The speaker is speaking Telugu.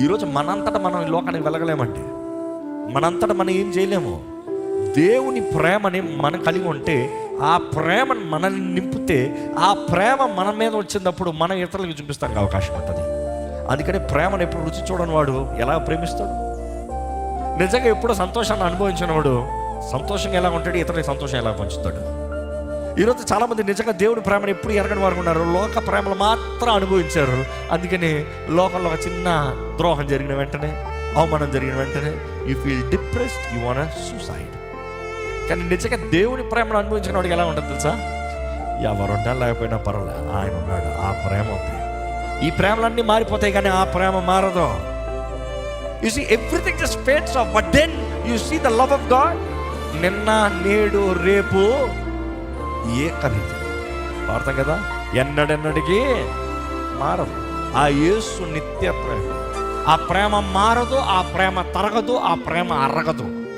ఈరోజు మనంతటా మనం ఈ లోకానికి వెళ్ళగలేమండి. మనంతటా మనం ఏం చేయలేము. దేవుని ప్రేమని మనం కలిగి ఉంటే, ఆ ప్రేమను మనల్ని నింపితే, ఆ ప్రేమ మన మీద వచ్చినప్పుడు మనం ఇతరులకు చూపిస్తానికి అవకాశం ఉంటుంది. అందుకని ప్రేమను ఎప్పుడు రుచి చూడని వాడు ఎలా ప్రేమిస్తాడు? నిజంగా ఎప్పుడు సంతోషాన్ని అనుభవించిన వాడు సంతోషంగా ఎలా ఉంటాడు, ఇతరులకు సంతోషం ఎలా పంచుతాడు? ఈరోజు చాలామంది నిజంగా దేవుని ప్రేమను ఎప్పుడు ఎరగని వారు ఉన్నారు. లోక ప్రేమలు మాత్రం అనుభవించారు. అందుకని లోకంలో ఒక చిన్న ద్రోహం జరిగిన వెంటనే, అవమానం జరిగిన వెంటనే you feel depressed, you want suicide. కానీ నిజంగా దేవుని ప్రేమను అనుభవించిన వాడికి ఎలా ఉంటుంది తెలుసా? ఎవరుంటా లేకపోయినా పర్వాలేదు, ఆయన ఉన్నాడు, ఆ ప్రేమ ఉంది. ఈ ప్రేమలన్నీ మారిపోతాయి కానీ ఆ ప్రేమ మారదు. You see everything just fades off, but then you see the love of God. నిన్న నేడు రేపు ఏకరీతి వాడతాం కదా, ఎన్నడెన్నడికి మారదు. ఆ యేసు నిత్య ప్రేమ. ఆ ప్రేమ మారదు, ఆ ప్రేమ తరగదు, ఆ ప్రేమ అరగదు.